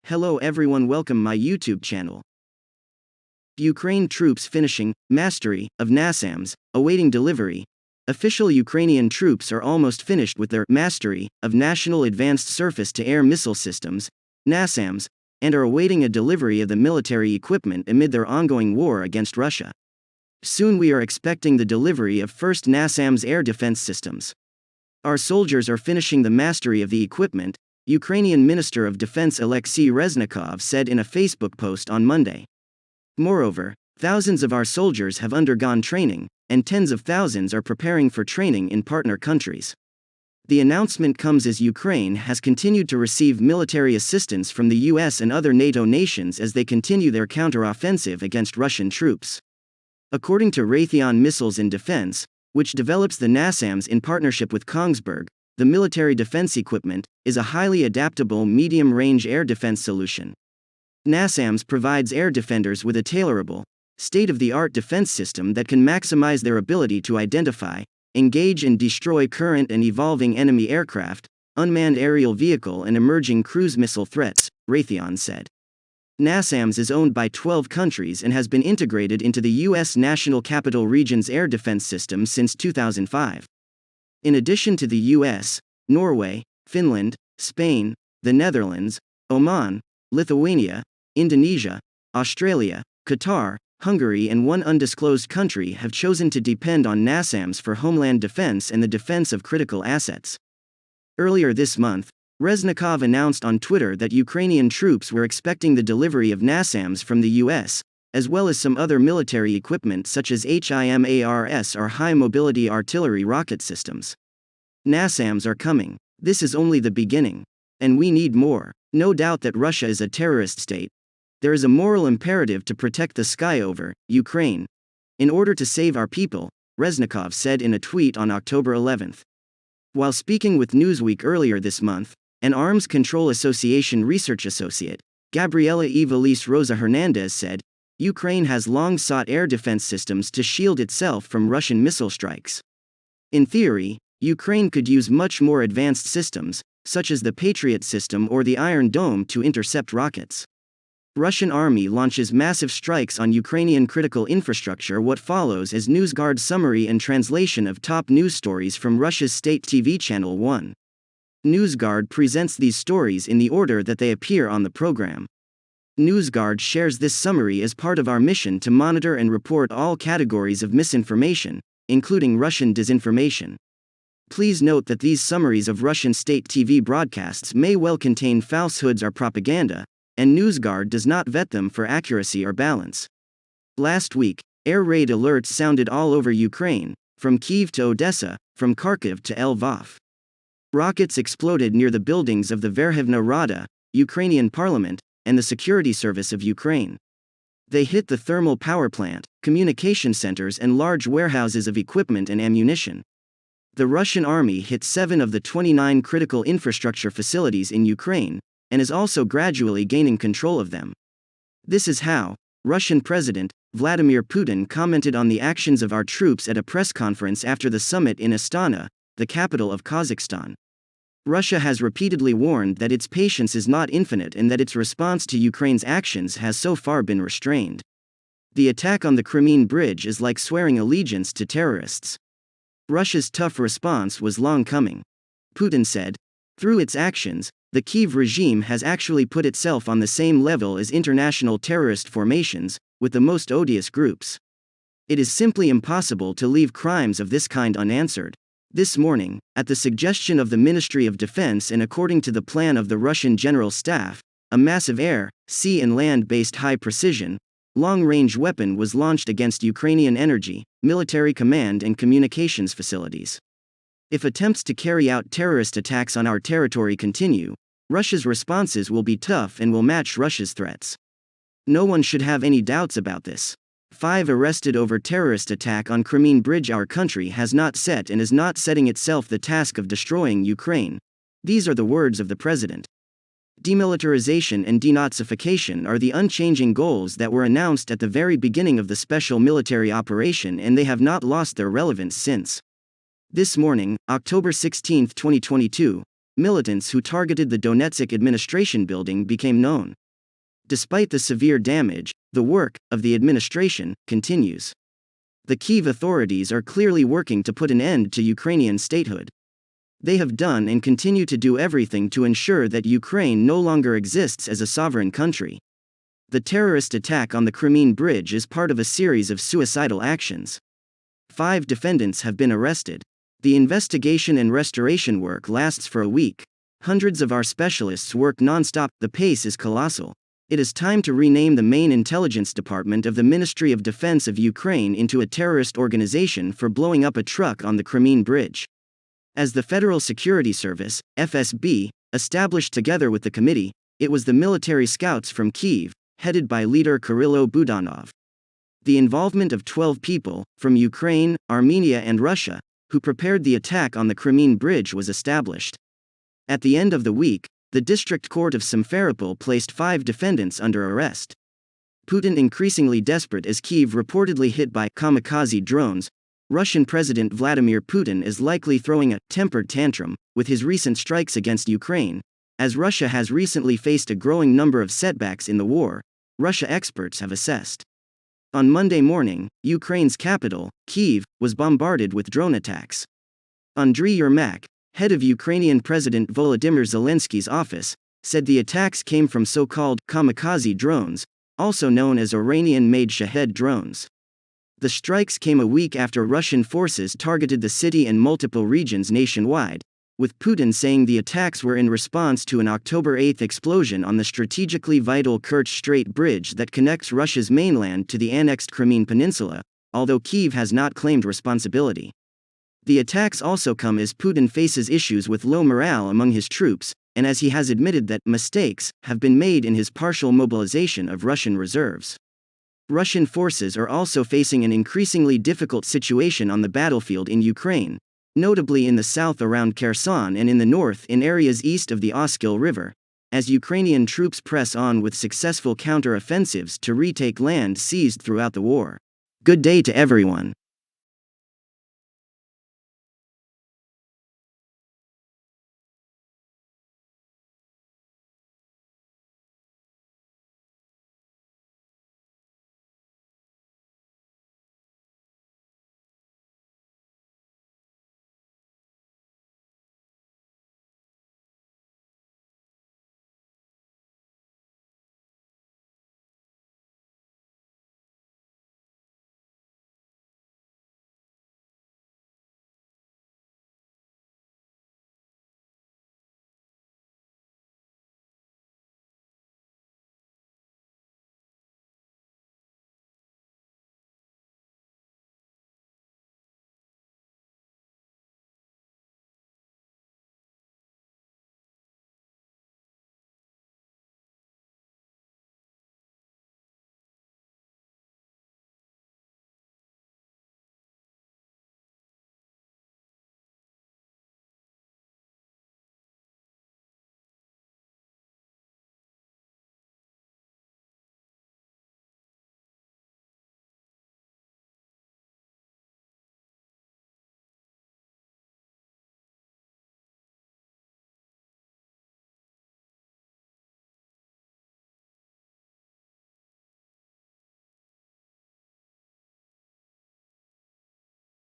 Hello everyone, welcome my YouTube channel. Ukraine troops finishing mastery of NASAMS, awaiting delivery. Official Ukrainian troops are almost finished with their mastery of National Advanced Surface-to-Air Missile Systems, NASAMS, and are awaiting a delivery of the military equipment amid their ongoing war against Russia. Soon we are expecting the delivery of first NASAMS air defense systems. Our soldiers are finishing the mastery of the equipment, Ukrainian Minister of Defense Alexei Reznikov said in a Facebook post on Monday. Moreover, thousands of our soldiers have undergone training, and tens of thousands are preparing for training in partner countries. The announcement comes as Ukraine has continued to receive military assistance from the US and other NATO nations as they continue their counteroffensive against Russian troops. According to Raytheon Missiles and Defense, which develops the NASAMS in partnership with Kongsberg, the military defense equipment is a highly adaptable medium-range air defense solution. NASAMS provides air defenders with a tailorable, state-of-the-art defense system that can maximize their ability to identify, engage and destroy current and evolving enemy aircraft, unmanned aerial vehicle and emerging cruise missile threats, Raytheon said. NASAMS is owned by 12 countries and has been integrated into the U.S. National Capital Region's air defense system since 2005. In addition to the US, Norway, Finland, Spain, the Netherlands, Oman, Lithuania, Indonesia, Australia, Qatar, Hungary and one undisclosed country have chosen to depend on NASAMS for homeland defense and the defense of critical assets. Earlier this month, Reznikov announced on Twitter that Ukrainian troops were expecting the delivery of NASAMS from the US, as well as some other military equipment such as HIMARS or high-mobility artillery rocket systems. NASAMS are coming. This is only the beginning. And we need more. No doubt that Russia is a terrorist state. There is a moral imperative to protect the sky over Ukraine. In order to save our people, Reznikov said in a tweet on October 11. While speaking with Newsweek earlier this month, an Arms Control Association research associate, Gabriela Evelise Rosa Hernandez said, Ukraine has long sought air defense systems to shield itself from Russian missile strikes. In theory, Ukraine could use much more advanced systems, such as the Patriot system or the Iron Dome to intercept rockets. Russian army launches massive strikes on Ukrainian critical infrastructure. What follows is NewsGuard summary and translation of top news stories from Russia's state TV channel 1. NewsGuard presents these stories in the order that they appear on the program. NewsGuard shares this summary as part of our mission to monitor and report all categories of misinformation, including Russian disinformation. Please note that these summaries of Russian state TV broadcasts may well contain falsehoods or propaganda, and NewsGuard does not vet them for accuracy or balance. Last week, air raid alerts sounded all over Ukraine, from Kyiv to Odessa, from Kharkiv to Lvov. Rockets exploded near the buildings of the Verkhovna Rada, Ukrainian parliament, and the security service of Ukraine. They hit the thermal power plant, communication centers and large warehouses of equipment and ammunition. The Russian army hit 7 of the 29 critical infrastructure facilities in Ukraine, and is also gradually gaining control of them. This is how Russian President Vladimir Putin commented on the actions of our troops at a press conference after the summit in Astana, the capital of Kazakhstan. Russia has repeatedly warned that its patience is not infinite and that its response to Ukraine's actions has so far been restrained. The attack on the Crimean Bridge is like swearing allegiance to terrorists. Russia's tough response was long coming. Putin said, through its actions, the Kyiv regime has actually put itself on the same level as international terrorist formations, with the most odious groups. It is simply impossible to leave crimes of this kind unanswered. This morning, at the suggestion of the Ministry of Defense and according to the plan of the Russian General Staff, a massive air, sea and land-based high-precision, long-range weapon was launched against Ukrainian energy, military command and communications facilities. If attempts to carry out terrorist attacks on our territory continue, Russia's responses will be tough and will match Russia's threats. No one should have any doubts about this. 5 arrested over terrorist attack on Crimean Bridge. Our country has not set and is not setting itself the task of destroying Ukraine. These are the words of the president. Demilitarization and denazification are the unchanging goals that were announced at the very beginning of the special military operation, and they have not lost their relevance since. This morning, October 16, 2022, militants who targeted the Donetsk administration building became known. Despite the severe damage, the work of the administration continues. The Kyiv authorities are clearly working to put an end to Ukrainian statehood. They have done and continue to do everything to ensure that Ukraine no longer exists as a sovereign country. The terrorist attack on the Crimean Bridge is part of a series of suicidal actions. 5 defendants have been arrested. The investigation and restoration work lasts for a week. Hundreds of our specialists work non-stop. The pace is colossal. It is time to rename the main intelligence department of the Ministry of Defense of Ukraine into a terrorist organization for blowing up a truck on the Crimean Bridge. As the Federal Security Service, FSB, established together with the committee, it was the military scouts from Kyiv, headed by leader Kyrylo Budanov. The involvement of 12 people, from Ukraine, Armenia and Russia, who prepared the attack on the Crimean Bridge was established. At the end of the week, the District Court of Simferopol placed 5 defendants under arrest. Putin increasingly desperate as Kyiv reportedly hit by kamikaze drones. Russian President Vladimir Putin is likely throwing a tempered tantrum with his recent strikes against Ukraine, as Russia has recently faced a growing number of setbacks in the war, Russia experts have assessed. On Monday morning, Ukraine's capital, Kyiv, was bombarded with drone attacks. Andriy Yermak, head of Ukrainian President Volodymyr Zelensky's office, said the attacks came from so-called kamikaze drones, also known as Iranian-made Shahed drones. The strikes came a week after Russian forces targeted the city and multiple regions nationwide, with Putin saying the attacks were in response to an October 8 explosion on the strategically vital Kerch Strait bridge that connects Russia's mainland to the annexed Crimean Peninsula, although Kyiv has not claimed responsibility. The attacks also come as Putin faces issues with low morale among his troops, and as he has admitted that mistakes have been made in his partial mobilization of Russian reserves. Russian forces are also facing an increasingly difficult situation on the battlefield in Ukraine, notably in the south around Kherson and in the north in areas east of the Oskil River, as Ukrainian troops press on with successful counteroffensives to retake land seized throughout the war. Good day to everyone.